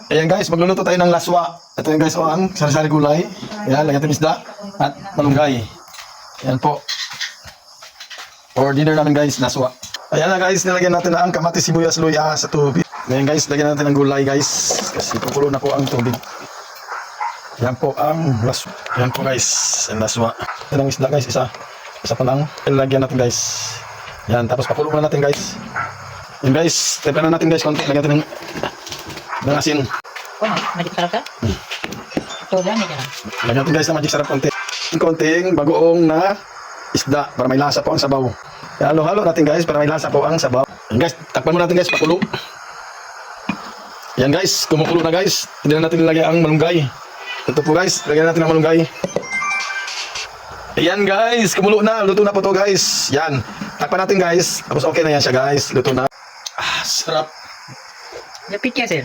Ayan guys, magluluto tayo ng laswa. Ito yung guys, ang sari-sari gulay. Ayan, lagyan natin isda at malunggay. Ayan po. For dinner namin guys, laswa. Ayan na guys, nilagyan natin na ang kamatis, sibuyas, luya sa tubig. Ayan guys, lagyan natin ng gulay guys. Kasi pupulo na po ang tubig. Ayan po ang laswa. Ayan po guys, ang laswa. Ayan ang isda guys, isa pa lang. Lagyan natin guys. Ayan, tapos pakulo na natin guys. Ayan guys, tipa na natin guys, konti. Lagyan natin ng asin. Oh, magic sarap ka? Ito lang, ito lang. Lagyan natin guys ng magic sarap konti. Konting bagoong na isda para may lasa po ang sabaw. Halo-halo natin guys para may lasa po ang sabaw. Yan guys, takpan mo natin guys, pakulo. Yan guys, kumukulo na guys. Hindi na natin nilagay ang malunggay. Ito po guys, lagyan natin ang malunggay. Ayan guys, kumulo na. Luto na po to guys. Yan, takpan natin guys. Tapos okay na yan siya guys. Luto na. Ah, sarap. Lapit ka, sir.